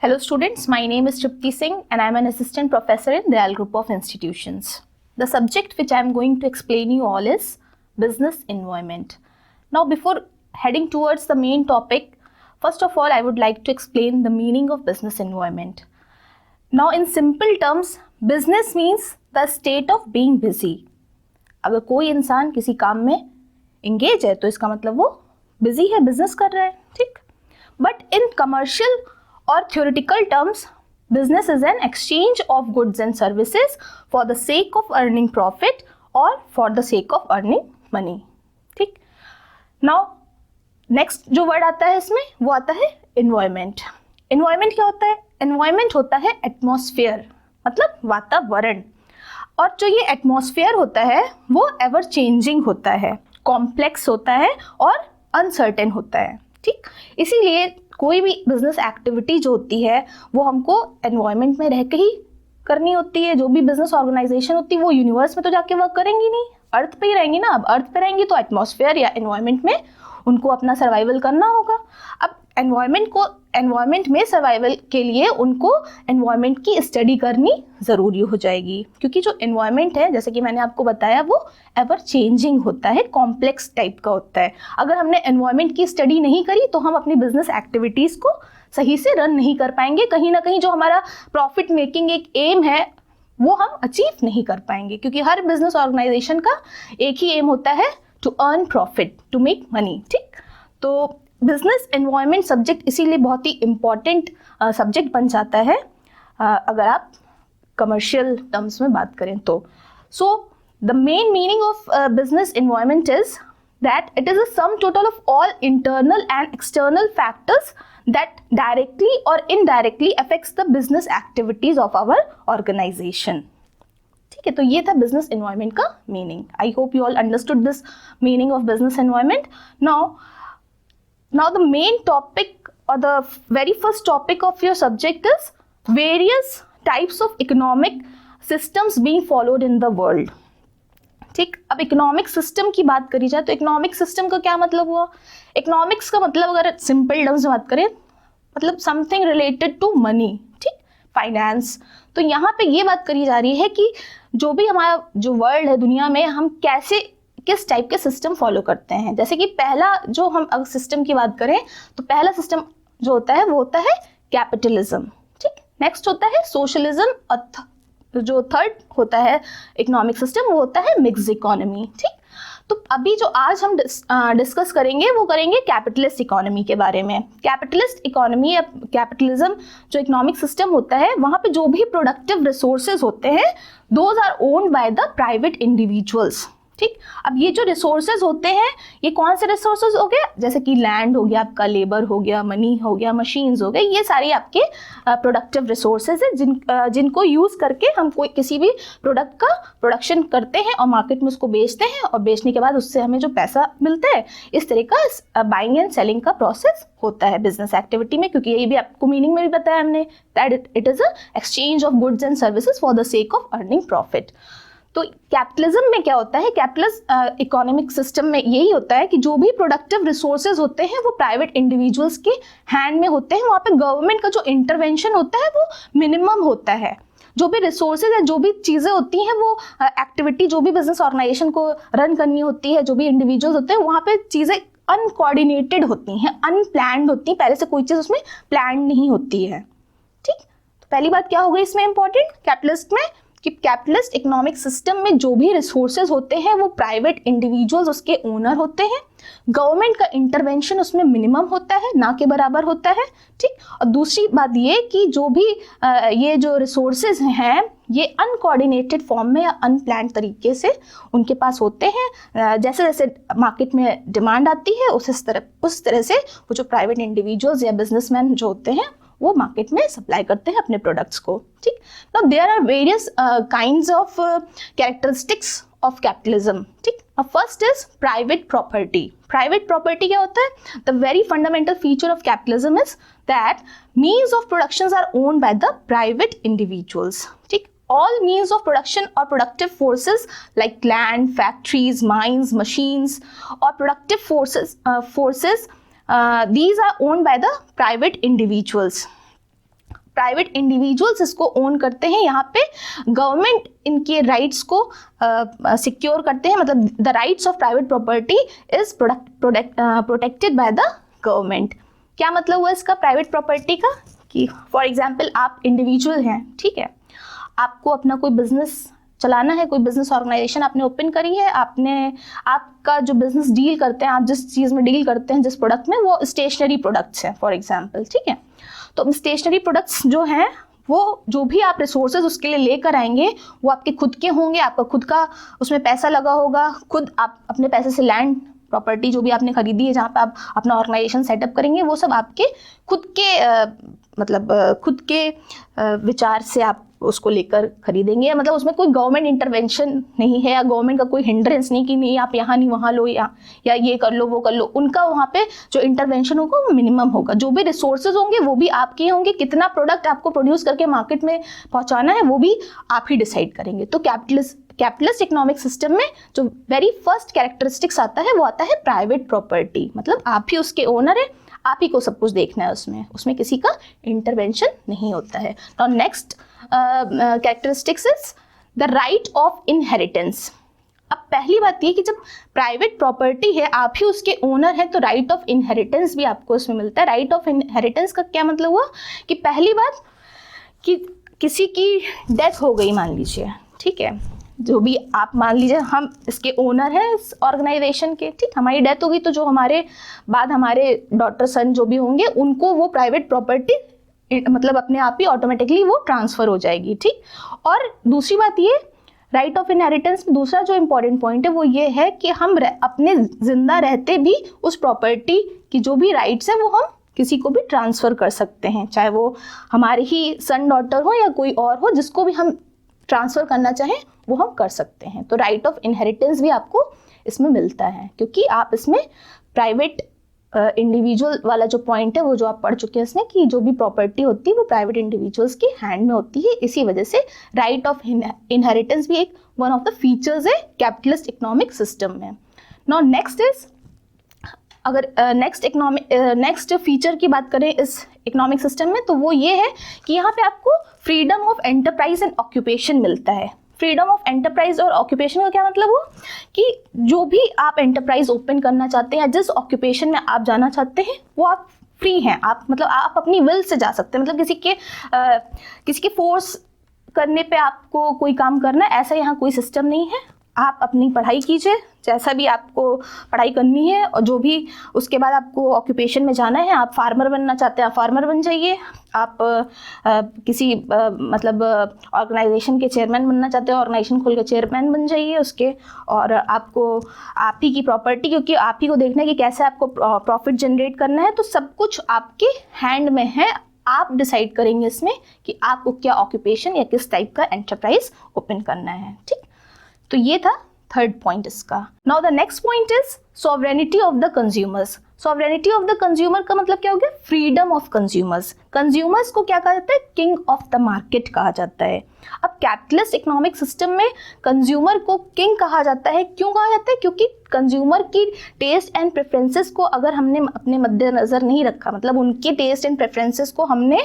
Hello students, my name is Tripti Singh and I am an assistant professor in Dayal Group of Institutions. The subject which I am going to explain you all is business environment. Now before heading towards the main topic, first of all I would like to explain the meaning of business environment. Now in simple terms, business means the state of being busy. अगर कोई इंसान किसी काम में engage है तो इसका मतलब वो busy है, business कर रहा है, ठीक? But in commercial or theoretical terms, business is an exchange of goods and services for the sake of earning profit or for the sake of earning money. ठीक? Now next जो word आता है इसमें वो आता है environment. Environment क्या होता है? Environment होता है atmosphere, मतलब वातावरण. और जो ये एटमॉस्फेयर होता है वो एवर चेंजिंग होता है, कॉम्प्लेक्स होता है और अनसर्टेन होता है. ठीक, इसीलिए कोई भी बिजनेस एक्टिविटी जो होती है वो हमको एनवायरनमेंट में रह के ही करनी होती है. जो भी बिजनेस ऑर्गेनाइजेशन होती है वो यूनिवर्स में तो जाके वर्क करेंगी नहीं, अर्थ पे ही रहेंगी ना. अब अर्थ पे रहेंगी तो एटमॉस्फेयर या एनवायरनमेंट में उनको अपना सर्वाइवल करना होगा. अब एनवायरनमेंट में सर्वाइवल के लिए उनको एनवायरनमेंट की स्टडी करनी ज़रूरी हो जाएगी, क्योंकि जो एनवायरनमेंट है जैसे कि मैंने आपको बताया वो एवर चेंजिंग होता है, कॉम्प्लेक्स टाइप का होता है. अगर हमने एनवायरनमेंट की स्टडी नहीं करी तो हम अपनी बिजनेस एक्टिविटीज़ को सही से रन नहीं कर पाएंगे. कहीं ना कहीं जो हमारा प्रॉफिट मेकिंग एक एम है वो हम अचीव नहीं कर पाएंगे, क्योंकि हर बिजनेस ऑर्गेनाइजेशन का एक ही एम होता है, to earn profit, to make money. ठीक, तो बिजनेस एनवायरनमेंट सब्जेक्ट इसीलिए बहुत ही इम्पॉर्टेंट सब्जेक्ट बन जाता है अगर आप कमर्शियल टर्म्स में बात करें तो. So the main meaning of business environment is that it is a sum total of all internal and external factors that directly और indirectly affects the business activities of our organization. ठीक है, तो ये था बिजनेस एनवायरनमेंट का meaning. I hope you all understood this meaning of business environment. Now the main topic or the very first topic of your subject is various types of economic systems being followed in the world. ठीक, अब economic system की बात करी जाए तो economic system का क्या मतलब हुआ? इकोनॉमिक्स का मतलब अगर सिंपल टर्म्स में बात करें मतलब समथिंग रिलेटेड टू मनी, ठीक, फाइनेंस. तो यहाँ पे ये बात करी जा रही है कि जो भी हमारा जो वर्ल्ड है दुनिया में हम कैसे किस टाइप के सिस्टम फॉलो करते हैं. जैसे कि पहला जो हम अगर सिस्टम की बात करें तो पहला सिस्टम जो होता है वो होता है कैपिटलिज्म. ठीक, नेक्स्ट होता है सोशलिज्म और जो थर्ड होता है इकोनॉमिक सिस्टम वो होता है मिक्स इकोनॉमी. ठीक, तो अभी जो आज हम डिस्कस करेंगे वो करेंगे कैपिटलिस्ट इकोनॉमी के बारे में. कैपिटलिस्ट इकोनॉमी या कैपिटलिज्म जो इकोनॉमिक सिस्टम होता है वहाँ पे जो भी प्रोडक्टिव रिसोर्सेज होते हैं those are owned by the private individuals. ठीक, अब ये जो रिसोर्सेज होते हैं ये कौन से रिसोर्सेज हो गए? जैसे कि लैंड हो गया, आपका लेबर हो गया, मनी हो गया, मशीन्स हो गए, ये सारे आपके प्रोडक्टिव रिसोर्सेज है जिनको यूज़ करके हम कोई किसी भी प्रोडक्ट का प्रोडक्शन करते हैं और मार्केट में उसको बेचते हैं और बेचने के बाद उससे हमें जो पैसा मिलता है इस तरह का बाइंग एंड सेलिंग का प्रोसेस होता है बिजनेस एक्टिविटी में. क्योंकि ये भी आपको मीनिंग में भी बताया हमने that it is a exchange of goods and services for the sake of earning profit. तो कैपिटलिज्म में क्या होता है? कैपिटलिस्ट इकोनॉमिक सिस्टम में यही होता है कि जो भी प्रोडक्टिव रिसोर्सेज होते हैं वो प्राइवेट इंडिविजुअल्स के हैंड में होते हैं. वहाँ पे गवर्नमेंट का जो इंटरवेंशन होता है वो मिनिमम होता है. जो भी रिसोर्सेज है, जो भी चीज़ें होती हैं वो एक्टिविटी जो भी बिजनेस ऑर्गेनाइजेशन को रन करनी होती है, जो भी इंडिविजुअल्स होते हैं वहाँ पे चीज़ें अनकोऑर्डिनेटेड होती हैं, अनप्लैंड होती हैं. पहले से कोई चीज़ उसमें प्लान नहीं होती है. ठीक, तो पहली बात क्या हो गई इसमें इंपॉर्टेंट कैपिटलिस्ट में कि कैपिटलिस्ट इकोनॉमिक सिस्टम में जो भी रिसोर्सेज होते हैं वो प्राइवेट इंडिविजुअल्स उसके ओनर होते हैं. गवर्नमेंट का इंटरवेंशन उसमें मिनिमम होता है, ना के बराबर होता है. ठीक, और दूसरी बात ये कि जो भी ये जो रिसोर्सेज हैं ये अनकोऑर्डिनेटेड फॉर्म में या अनप्लान तरीके से उनके पास होते हैं. जैसे जैसे मार्केट में डिमांड आती है उस तरह से वो जो प्राइवेट इंडिविजुअल्स या बिजनेसमैन जो होते हैं वो मार्केट में सप्लाई करते हैं अपने प्रोडक्ट्स को. ठीक, now there are various kinds of characteristics of capitalism. ठीक, first is private property. Private property क्या होता है? The very fundamental feature of capitalism is that means of production are owned by the private individuals. ठीक, all means of production or productive forces like land, factories, mines, machines or productive forces these are owned by the private individuals. Private individuals इसको own करते हैं। यहाँ पे government इनके rights को secure करते हैं, मतलब the rights of private property is protected by the government. क्या मतलब हुआ इसका प्राइवेट प्रॉपर्टी का, कि फॉर एग्जाम्पल आप इंडिविजुअल हैं, ठीक है, आपको अपना कोई बिजनेस चलाना है, कोई बिजनेस ऑर्गेनाइजेशन आपने ओपन करी है, आपका जो बिजनेस डील करते हैं, आप जिस चीज़ में डील करते हैं, जिस प्रोडक्ट में, वो स्टेशनरी प्रोडक्ट्स हैं फॉर एग्जांपल, ठीक है। तो स्टेशनरी प्रोडक्ट्स जो हैं वो जो भी आप रिसोर्सेज उसके लिए लेकर आएंगे वो आपके खुद के होंगे, आपका खुद का उसमें पैसा लगा होगा, खुद आप अपने पैसे से लैंड प्रॉपर्टी जो भी आपने खरीदी है जहाँ पे आप अपना ऑर्गेनाइजेशन सेटअप करेंगे, वो सब आपके खुद के खुद के विचार से आप उसको लेकर खरीदेंगे। मतलब उसमें कोई गवर्नमेंट इंटरवेंशन नहीं है, या गवर्नमेंट का कोई हिंड्रेंस नहीं कि नहीं आप यहाँ नहीं वहाँ लो, या ये कर लो वो कर लो। उनका वहाँ पे जो इंटरवेंशन होगा वो मिनिमम होगा। जो भी रिसोर्सेज होंगे वो भी आपके होंगे, कितना प्रोडक्ट आपको प्रोड्यूस करके मार्केट में पहुँचाना है वो भी आप ही डिसाइड करेंगे। तो कैपिटलिस्ट इकोनॉमिक सिस्टम में जो वेरी फर्स्ट कैरेक्टरिस्टिक्स आता है वो आता है प्राइवेट प्रॉपर्टी, मतलब आप ही उसके ओनर है, आप ही को सब कुछ देखना है, उसमें किसी का इंटरवेंशन नहीं होता है। Now next characteristics is the right of inheritance. अब पहली बात ये कि जब प्राइवेट प्रॉपर्टी है, आप ही उसके ओनर है, तो राइट ऑफ इनहेरिटेंस भी आपको उसमें मिलता है। राइट ऑफ इनहेरिटेंस का क्या मतलब हुआ कि पहली बात कि किसी की डेथ हो गई मान लीजिए, ठीक है, जो भी आप मान लीजिए हम इसके ओनर हैं इस ऑर्गेनाइजेशन के, ठीक, हमारी डेथ होगी तो जो हमारे बाद हमारे डॉटर सन जो भी होंगे उनको वो प्राइवेट प्रॉपर्टी मतलब अपने आप ही ऑटोमेटिकली वो ट्रांसफर हो जाएगी, ठीक। और दूसरी बात ये राइट ऑफ इनहेरिटेंस में दूसरा जो इम्पोर्टेंट पॉइंट है वो ये है कि हम अपने जिंदा रहते भी उस प्रॉपर्टी की जो भी राइट्स है वो हम किसी को भी ट्रांसफ़र कर सकते हैं, चाहे वो हमारे ही सन डॉटर हो या कोई और हो, जिसको भी हम ट्रांसफ़र करना चाहें वो हम कर सकते हैं। तो राइट ऑफ इनहेरिटेंस भी आपको इसमें मिलता है, क्योंकि आप इसमें प्राइवेट इंडिविजुअल वाला जो पॉइंट है वो जो आप पढ़ चुके हैं इसमें कि जो भी प्रॉपर्टी होती है वो प्राइवेट इंडिविजुअल्स के हैंड में होती है। इसी वजह से राइट ऑफ इनहेरिटेंस भी एक वन ऑफ द फीचर्स है कैपिटलिस्ट इकोनॉमिक सिस्टम में। नाउ नेक्स्ट इज, अगर नेक्स्ट फीचर की बात करें इस इकोनॉमिक सिस्टम में, तो वो ये है कि यहाँ पे आपको freedom of enterprise and occupation मिलता है। फ्रीडम ऑफ एंटरप्राइज और ऑक्यूपेशन का क्या मतलब हुआ कि जो भी आप एंटरप्राइज ओपन करना चाहते हैं या जिस ऑक्यूपेशन में आप जाना चाहते हैं वो आप फ्री हैं, आप मतलब आप अपनी विल से जा सकते हैं, मतलब किसी के फोर्स करने पे आपको कोई काम करना है ऐसा यहाँ कोई सिस्टम नहीं है। आप अपनी पढ़ाई कीजिए, जैसा भी आपको पढ़ाई करनी है, और जो भी उसके बाद आपको ऑक्यूपेशन में जाना है, आप फार्मर बनना चाहते हैं आप फार्मर बन जाइए, आप किसी मतलब ऑर्गेनाइजेशन के चेयरमैन बनना चाहते हैं ऑर्गेनाइजेशन खोल के चेयरमैन बन जाइए उसके, और आपको आप ही की प्रॉपर्टी, क्योंकि आप ही को देखना है कि कैसे आपको प्रॉफिट जनरेट करना है, तो सब कुछ आपके हैंड में है। आप डिसाइड करेंगे इसमें कि आपको क्या ऑक्यूपेशन या किस टाइप का एंटरप्राइज ओपन करना है, ठीक। तो ये था थर्ड पॉइंट इसका। Now the next point is sovereignty of the consumers. Sovereignty of the consumer का मतलब क्या हो गया, फ्रीडम ऑफ कंज्यूमर्स। कंज्यूमर्स को क्या कहा जाता है, किंग ऑफ द मार्केट कहा जाता है। अब कैपिटलिस्ट इकोनॉमिक सिस्टम में कंज्यूमर को किंग कहा जाता है। क्यों कहा जाता है, क्योंकि कंज्यूमर की टेस्ट एंड प्रेफरेंसेस को अगर हमने अपने मद्देनजर नहीं रखा, मतलब उनके टेस्ट एंड प्रेफरेंसेस को हमने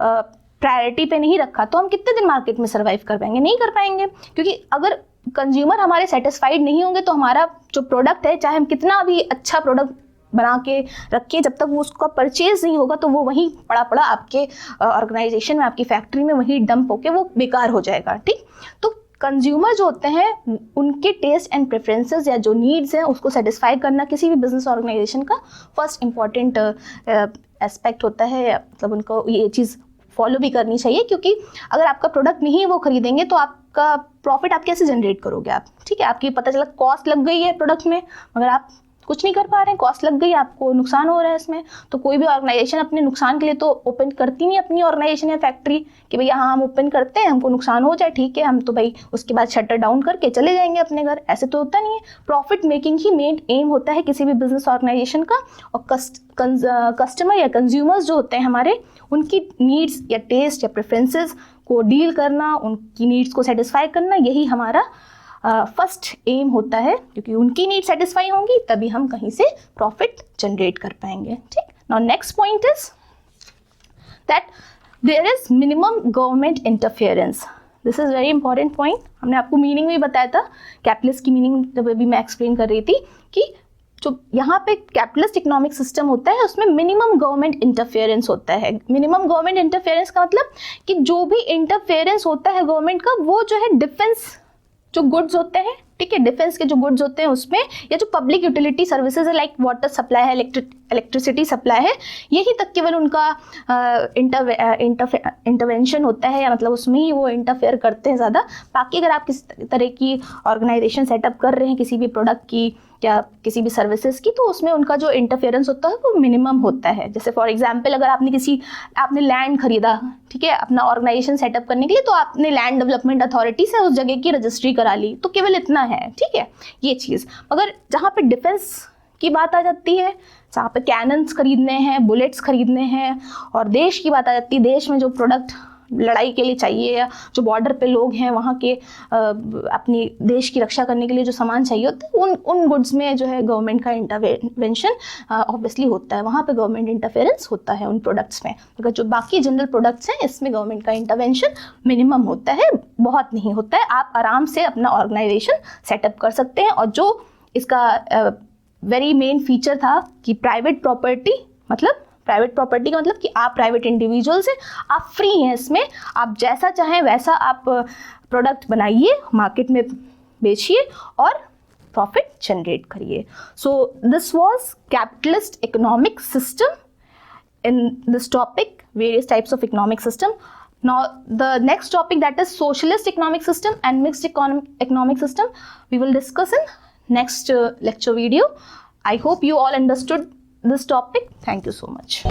प्रायोरिटी पे नहीं रखा, तो हम कितने दिन मार्केट में सर्वाइव कर पाएंगे, नहीं कर पाएंगे। क्योंकि अगर कंज्यूमर हमारे सेटिस्फाइड नहीं होंगे तो हमारा जो प्रोडक्ट है, चाहे हम कितना भी अच्छा प्रोडक्ट बना के रखें, जब तक वो उसका परचेज नहीं होगा तो वो वहीं पड़ा आपके ऑर्गेनाइजेशन में, आपकी फैक्ट्री में वहीं डंप होके वो बेकार हो जाएगा, ठीक। तो कंज्यूमर जो होते हैं उनके टेस्ट एंड प्रेफरेंसेस या जो नीड्स हैं उसको सेटिस्फाई करना किसी भी बिजनेस ऑर्गेनाइजेशन का फर्स्ट इंपॉर्टेंट एस्पेक्ट होता है। मतलब उनको ये चीज़ फॉलो भी करनी चाहिए, क्योंकि अगर आपका प्रोडक्ट नहीं वो खरीदेंगे तो आपका प्रॉफिट आप कैसे जनरेट करोगे आप, ठीक है। आपकी पता चला कॉस्ट लग गई है प्रोडक्ट में, मगर आप कुछ नहीं कर पा रहे हैं, कॉस्ट लग गई, आपको नुकसान हो रहा है इसमें। तो कोई भी ऑर्गेनाइजेशन अपने नुकसान के लिए तो ओपन करती नहीं अपनी ऑर्गेनाइजेशन या फैक्ट्री कि भैया हाँ हम ओपन करते हैं, हमको नुकसान हो जाए ठीक है, हम तो भाई उसके बाद शटर डाउन करके चले जाएंगे अपने घर, ऐसे तो होता नहीं है। प्रॉफिट मेकिंग ही मेन एम होता है किसी भी बिजनेस ऑर्गेनाइजेशन का। और कस्टमर या कंज्यूमर्स जो होते हैं हमारे, उनकी नीड्स या टेस्ट या प्रेफरेंसेस को डील करना, उनकी नीड्स को सेटिस्फाई करना, यही हमारा फर्स्ट एम होता है। क्योंकि उनकी नीड सेटिस्फाई होंगी तभी हम कहीं से प्रॉफिट जनरेट कर पाएंगे, ठीक। Now next point is that there is minimum government interference. This is very important point. हमने आपको मीनिंग भी बताया था, कैपिटलिस्ट की मीनिंग जब अभी मैं एक्सप्लेन कर रही थी कि जो यहाँ पे कैपिटलिस्ट इकोनॉमिक सिस्टम होता है उसमें मिनिमम गवर्नमेंट इंटरफेरेंस होता है. मिनिमम गवर्नमेंट इंटरफेरेंस का मतलब कि जो भी इंटरफेरेंस होता है गवर्नमेंट का वो जो है डिफेंस जो गुड्स होते हैं, ठीक है, डिफेंस के जो गुड्स होते हैं उसमें, या जो पब्लिक यूटिलिटी सर्विसेज है लाइक वाटर सप्लाई है, इलेक्ट्रिसिटी सप्लाई है, यही तक केवल उनका इंटरवेंशन होता है, या मतलब उसमें ही वो इंटरफेयर करते हैं ज़्यादा. बाकी अगर आप किसी तरह की ऑर्गेनाइजेशन सेटअप कर रहे हैं किसी भी प्रोडक्ट की या किसी भी सर्विसेज की, तो उसमें उनका जो इंटरफेरेंस होता है वो मिनिमम होता है. जैसे फॉर एग्जांपल अगर आपने लैंड खरीदा, ठीक है, अपना ऑर्गेनाइजेशन सेटअप करने के लिए, तो आपने लैंड डेवलपमेंट अथॉरिटी से उस जगह की रजिस्ट्री करा ली, तो केवल इतना है, ठीक है, ये चीज़. मगर जहाँ पे डिफेंस की बात आ जाती है, जहाँ पे कैनन्स खरीदने हैं, बुलेट्स खरीदने हैं, और देश की बात आ जाती है, देश में जो प्रोडक्ट लड़ाई के लिए चाहिए, या जो बॉर्डर पे लोग हैं वहाँ के अपनी देश की रक्षा करने के लिए जो सामान चाहिए होता है, उन गुड्स में जो है गवर्नमेंट का इंटरवेंशन ऑब्वियसली होता है. वहाँ पे गवर्नमेंट इंटरफेरेंस होता है उन प्रोडक्ट्स में. अगर जो बाकी जनरल प्रोडक्ट्स हैं इसमें गवर्नमेंट का इंटरवेंशन मिनिमम होता है, बहुत नहीं होता है. आप आराम से अपना ऑर्गेनाइजेशन सेटअप कर सकते हैं. और जो इसका वेरी मेन फीचर था कि प्राइवेट प्रॉपर्टी का मतलब कि आप प्राइवेट इंडिविजुअल से आप फ्री हैं इसमें, आप जैसा चाहें वैसा आप प्रोडक्ट बनाइए, मार्केट में बेचिए और प्रॉफिट जनरेट करिए. So this was capitalist economic system. In this topic, various types of economic system. Now the next topic, that is socialist economic system and mixed economic system, we will discuss in next lecture video. I hope you all understood this topic. Thank you so much.